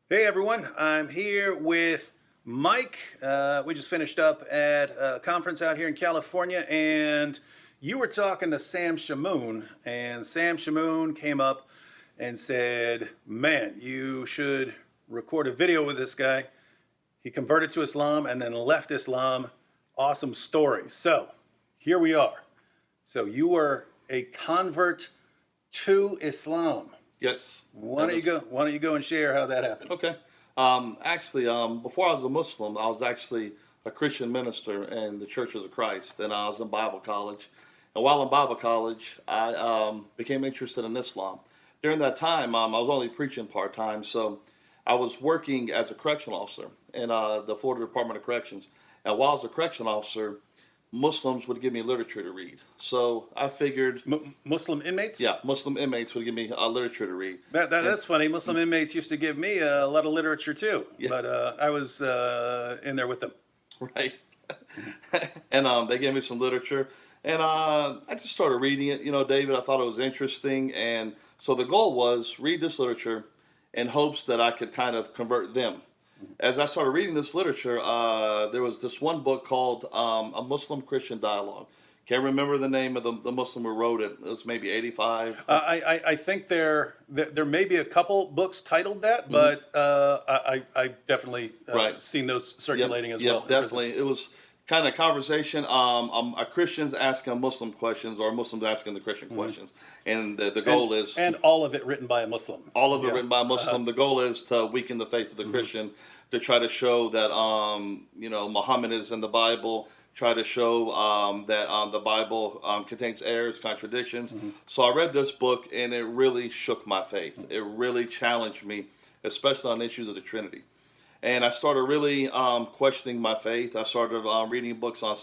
Hey everyone, I'm here with Mike. We just finished up at a conference out here in California, and you were talking to Sam Shamoon, and Sam Shamoon came up and said, "Man, you should record a video with this guy. He converted to Islam and then left Islam. Awesome story." So here we are. So you were a convert to Islam. Yes. Why don't you go? Why don't you go and share how that happened? Okay. Before I was a Muslim, I was actually a Christian minister in the Churches of Christ, and I was in Bible college. And while in Bible college, I became interested in Islam. During that time, I was only preaching part time, so I was working as a correctional officer in the Florida Department of Corrections. And while I was a correction officer, Muslims would give me literature to read. So I figured, Muslim inmates? yeah, Muslim inmates would give me literature to read. That's funny. Muslim inmates used to give me a lot of literature too, Yeah. but I was in there with them. Right. And they gave me some literature, and I just started reading it. You know, David, I thought it was interesting, and so the goal was read this literature in hopes that I could kind of convert them. As I started reading this literature, there was this one book called A Muslim Christian Dialogue. Can't remember the name of the Muslim who wrote it. It was maybe 85. I think there may be a couple books titled that, but I definitely Right. seen those circulating as Yep, well. definitely. It was kind of conversation. A Christians asking Muslim questions, or Muslims asking the Christian questions, and the goal is and all of it written by a Muslim. all of it Yeah. written by a Muslim. The goal is to weaken the faith of the Christian, to try to show that Muhammad is in the Bible. Try to show that the Bible contains errors, contradictions. So I read this book, and it really shook my faith. It really challenged me, especially on issues of the Trinity. And I started really questioning my faith. I started reading books on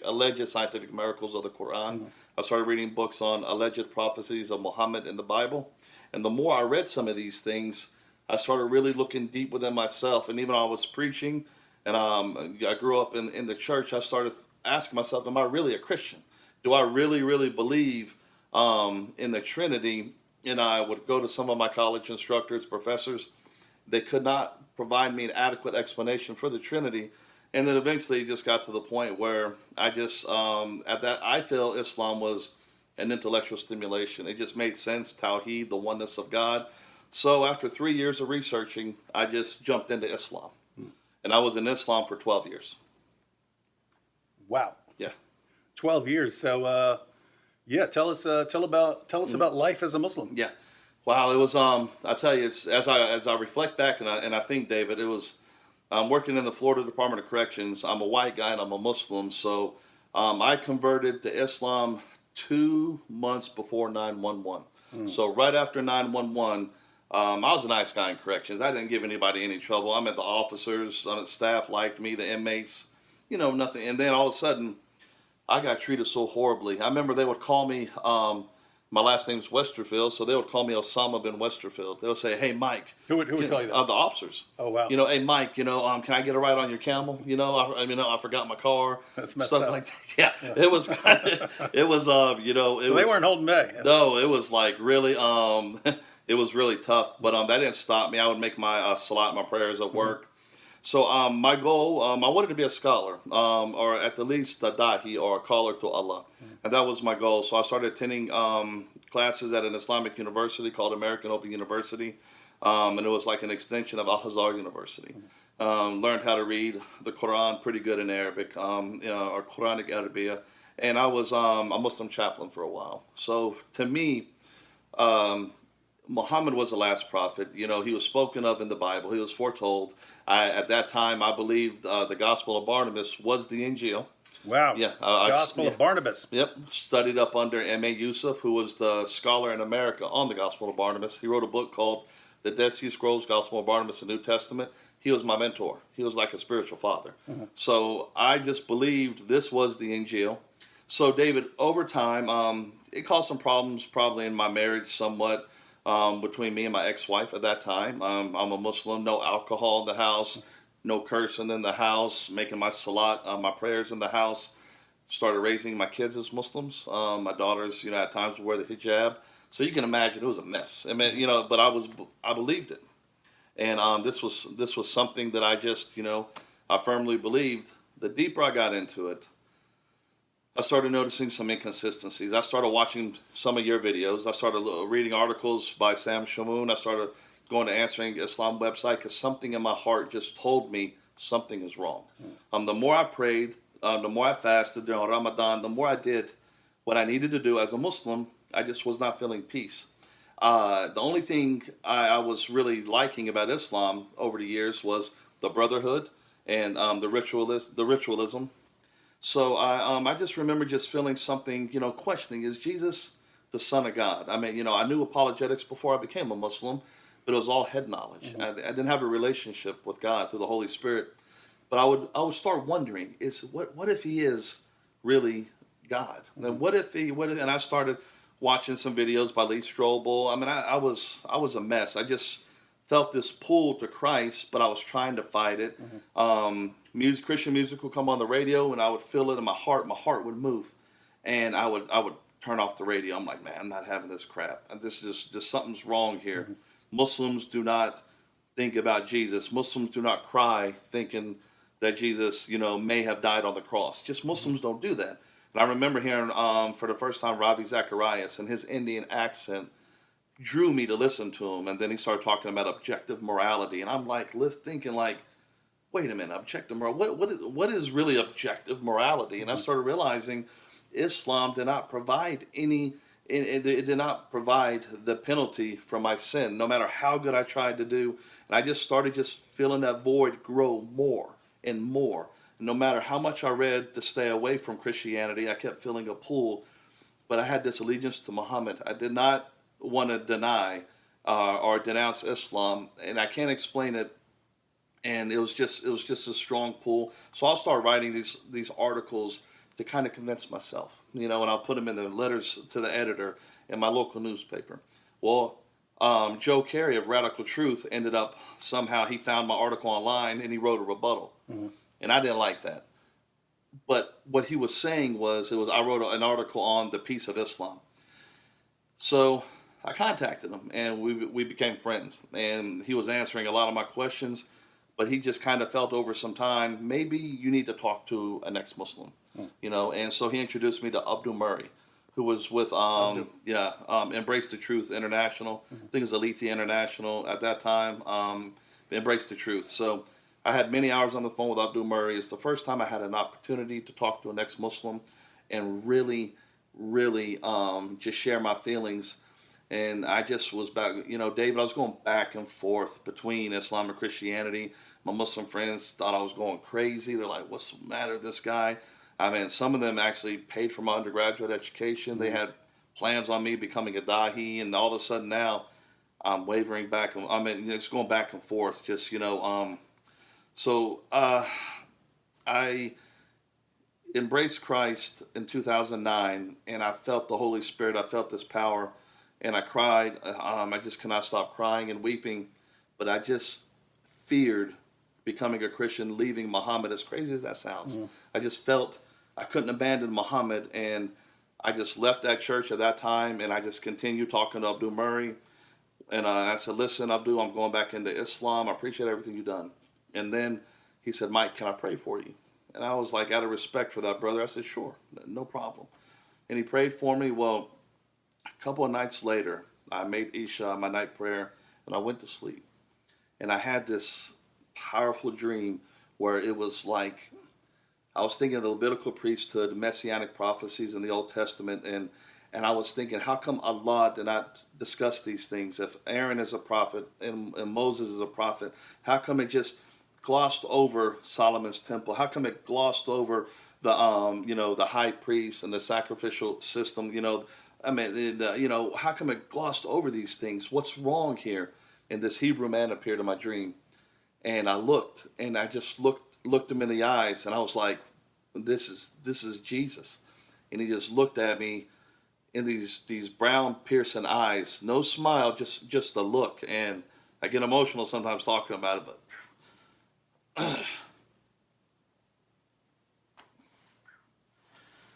alleged scientific miracles of the Quran. I started reading books on alleged prophecies of Muhammad in the Bible. And the more I read some of these things, I started really looking deep within myself. And even when I was preaching, and I grew up in the church, I started asking myself, am I really a Christian? Do I really, really believe in the Trinity? And I would go to some of my college instructors, professors. They could not provide me an adequate explanation for the Trinity. And then eventually it just got to the point where I feel Islam was an intellectual stimulation. It just made sense, Tawheed, the oneness of God. So after 3 years of researching, I just jumped into Islam. And I was in Islam for 12 years. Wow, Yeah. 12 years. So yeah, tell us about life as a Muslim. Yeah. Wow, it was I tell you, it's as I reflect back and I think, David, it was I'm working in the Florida Department of Corrections. I'm a white guy and I'm a Muslim, so I converted to Islam 2 months before 9/11. So right after 9/11, I was a nice guy in corrections. I didn't give anybody any trouble. I met the officers, the staff liked me, the inmates, nothing. And then all of a sudden, I got treated so horribly. I remember they would call me. My last name's Westerfield, so they would call me Osama bin Westerfield. They would say, "Hey, Mike." Who would call you that? The officers. Oh wow. Hey, Mike. Can I get a ride on your camel? I forgot my car. That's messed Stuff up. like that. Yeah, it was. It was. So they weren't holding back. No, it was like really. It was really tough, but that didn't stop me. I would make my salat, my prayers at work. So my goal, I wanted to be a scholar, or at the least a dahi, or a caller to Allah, and that was my goal. So I started attending classes at an Islamic university called American Open University, and it was like an extension of Al-Azhar University. Learned how to read the Quran pretty good in Arabic, or Quranic Arabiya, and I was a Muslim chaplain for a while. So to me, Muhammad was the last prophet. He was spoken of in the Bible. He was foretold. At that time, I believed the Gospel of Barnabas was the Injil. Wow. Yeah, Gospel of Barnabas. Yep, studied up under M.A. Yusuf, who was the scholar in America on the Gospel of Barnabas. He wrote a book called The Dead Sea Scrolls, Gospel of Barnabas, the New Testament. He was my mentor. He was like a spiritual father. So I just believed this was the Injil. So David, over time, it caused some problems probably in my marriage somewhat. Between me and my ex-wife at that time. I'm a Muslim, no alcohol in the house, no cursing in the house, making my salat, my prayers in the house. Started raising my kids as Muslims. My daughters, at times would wear the hijab. So you can imagine it was a mess. I mean, but I believed it. And this was something that I just, I firmly believed. The deeper I got into it, I started noticing some inconsistencies. I started watching some of your videos. I started reading articles by Sam Shamoun. I started going to Answering Islam website because something in my heart just told me something is wrong. The more I prayed, the more I fasted during Ramadan, the more I did what I needed to do as a Muslim, I just was not feeling peace. The only thing I was really liking about Islam over the years was the brotherhood and the ritualism. So I just remember just feeling something, questioning, is Jesus the Son of God? I mean, I knew apologetics before I became a Muslim, but it was all head knowledge. I didn't have a relationship with God through the Holy Spirit. But I would start wondering, what if he is really God? And and I started watching some videos by Lee Strobel. I mean, I was a mess. I just felt this pull to Christ, but I was trying to fight it. Christian music would come on the radio, and I would feel it in my heart would move, and I would turn off the radio. I'm like, man, I'm not having this crap. And this is just something's wrong here. Muslims do not think about Jesus. Muslims do not cry thinking that Jesus, may have died on the cross. Just Muslims don't do that. And I remember hearing for the first time Ravi Zacharias, and his Indian accent drew me to listen to him. And then he started talking about objective morality, and I'm like thinking like, wait a minute, objective morality. What is really objective morality? And I started realizing Islam did not provide it did not provide the penalty for my sin, no matter how good I tried to do. And I just started feeling that void grow more and more. No matter how much I read to stay away from Christianity, I kept feeling a pull. But I had this allegiance to Muhammad. I did not want to deny or denounce Islam, and I can't explain it. And it was just a strong pull. So I'll start writing these articles to kind of convince myself, and I'll put them in the letters to the editor in my local newspaper. Well, Joe Carey of Radical Truth ended up somehow, he found my article online and he wrote a rebuttal. And I didn't like that. But what he was saying was I wrote an article on the peace of Islam. So I contacted him, and we became friends. And he was answering a lot of my questions, but he just kind of felt over some time, maybe you need to talk to an ex-Muslim, And so he introduced me to Abdul Murray, who was with Embrace the Truth International. I think it was Aletheia International at that time. Embrace the Truth. So I had many hours on the phone with Abdul Murray. It's the first time I had an opportunity to talk to an ex-Muslim and really, really just share my feelings. And I just was back, David, I was going back and forth between Islam and Christianity. My Muslim friends thought I was going crazy. They're like, what's the matter with this guy? I mean, some of them actually paid for my undergraduate education. They had plans on me becoming a dahi, and all of a sudden now I'm wavering back. It's going back and forth. So I embraced Christ in 2009, and I felt the Holy Spirit. I felt this power, and I cried. I just cannot stop crying and weeping, but I just feared becoming a Christian, leaving Muhammad, as crazy as that sounds. I just felt I couldn't abandon Muhammad, and I just left that church at that time, and I just continued talking to Abdul Murray, and I said, listen, Abdul, I'm going back into Islam. I appreciate everything you've done. And then he said, Mike, can I pray for you? And I was like, out of respect for that brother, I said, sure, no problem. And he prayed for me. Well, a couple of nights later, I made Isha, my night prayer, and I went to sleep. And I had this powerful dream where it was like, I was thinking of the Levitical priesthood, messianic prophecies in the Old Testament, and I was thinking, how come Allah did not discuss these things? If Aaron is a prophet and Moses is a prophet, how come it just glossed over Solomon's temple? How come it glossed over the the high priest and the sacrificial system? How come it glossed over these things? What's wrong here? And this Hebrew man appeared in my dream, and I looked, and I just looked him in the eyes, and I was like, this is Jesus. And he just looked at me in these brown piercing eyes, no smile, just a look. And I get emotional sometimes talking about it, but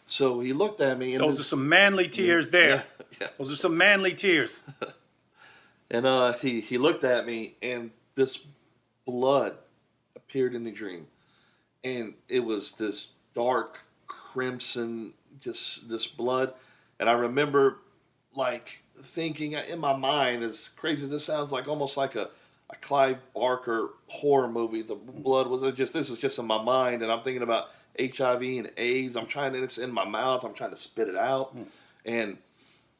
so he looked at me, and those are some manly tears there. Yeah. Those are some manly tears. And he looked at me, and this blood appeared in the dream, and it was this dark crimson, just this blood. And I remember like thinking in my mind, as crazy as this sounds, like almost like a Clive Barker horror movie. The blood was just, this is just in my mind, and I'm thinking about HIV and AIDS. I'm trying to, it's in my mouth. I'm trying to spit it out, and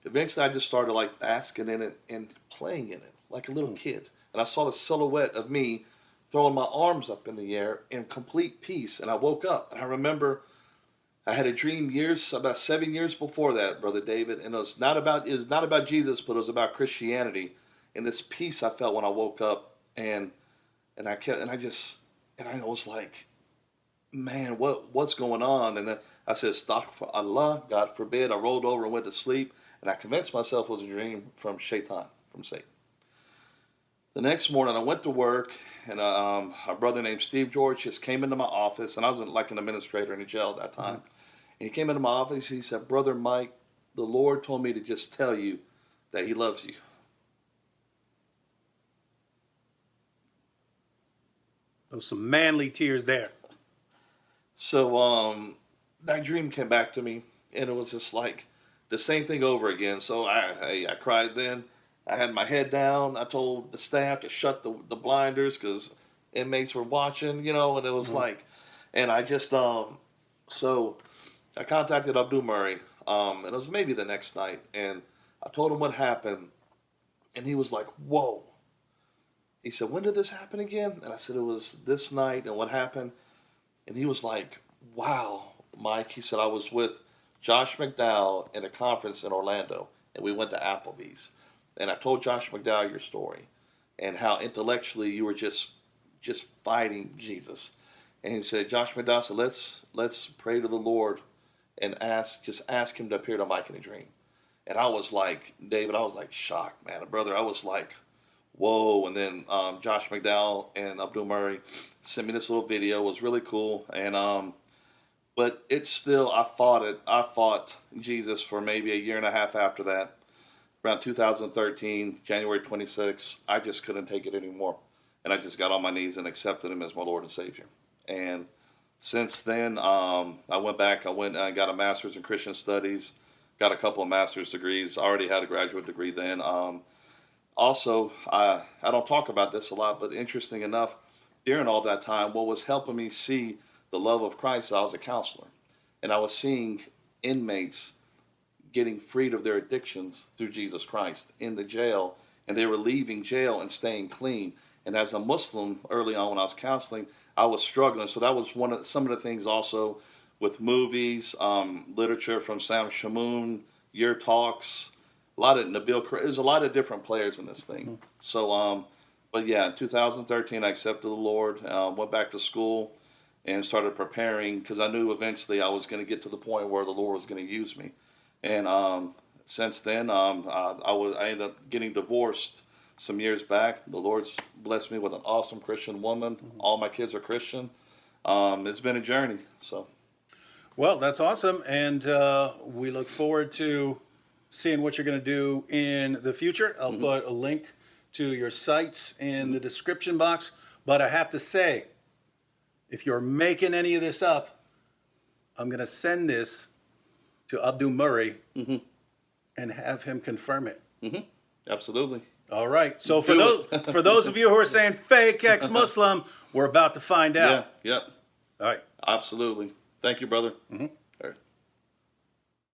eventually I just started like basking in it and playing in it like a little kid. And I saw the silhouette of me throwing my arms up in the air in complete peace. And I woke up, and I remember I had a dream about 7 years before that, Brother David, and it was not about Jesus, but it was about Christianity. And this peace I felt when I woke up, and I was like, man, what's going on? And then I said, Astaghfirullah, God forbid. I rolled over and went to sleep, and I convinced myself it was a dream from Shaitan, from Satan. The next morning, I went to work, and a brother named Steve George just came into my office, and I was like an administrator in a jail at that time. And he came into my office, he said, Brother Mike, the Lord told me to just tell you that he loves you. Those some manly tears there. So that dream came back to me, and it was just like the same thing over again. So I cried then. I had my head down. I told the staff to shut the blinders because inmates were watching, and it was like, and I just, so I contacted Abdul Murray, and it was maybe the next night, and I told him what happened, and he was like, whoa. He said, when did this happen again? And I said, it was this night, and what happened? And he was like, wow, Mike. He said, I was with Josh McDowell in a conference in Orlando, and we went to Applebee's. And I told Josh McDowell your story and how intellectually you were just fighting Jesus. And he said, Josh McDowell said, let's pray to the Lord and ask him to appear to Mike in a dream. And I was like, David, I was like shocked, man. Brother, I was like, whoa. And then Josh McDowell and Abdul Murray sent me this little video. It was really cool. And but it's still, I fought Jesus for maybe a year and a half after that. Around 2013, January 26th, I just couldn't take it anymore. And I just got on my knees and accepted him as my Lord and Savior. And since then, I went and I got a master's in Christian studies, got a couple of master's degrees. I already had a graduate degree then. Also, I don't talk about this a lot, but interesting enough, during all that time, what was helping me see the love of Christ, I was a counselor. And I was seeing inmates getting freed of their addictions through Jesus Christ in the jail, and they were leaving jail and staying clean. And as a Muslim, early on when I was counseling, I was struggling. So that was some of the things also with movies, literature from Sam Shamoun, your talks, a lot of Nabil. There's a lot of different players in this thing. So, but yeah, in 2013, I accepted the Lord, went back to school, and started preparing because I knew eventually I was going to get to the point where the Lord was going to use me. And since then, I ended up getting divorced some years back. The Lord's blessed me with an awesome Christian woman. All my kids are Christian. It's been a journey. So, well, that's awesome, and we look forward to seeing what you're going to do in the future. I'll put a link to your sites in the description box. But I have to say, if you're making any of this up, I'm going to send this to Abdul Murray and have him confirm it. Absolutely. All right. So for those of you who are saying fake ex-Muslim, we're about to find out. Yeah. All right. Absolutely. Thank you, brother. Mm-hmm. All right.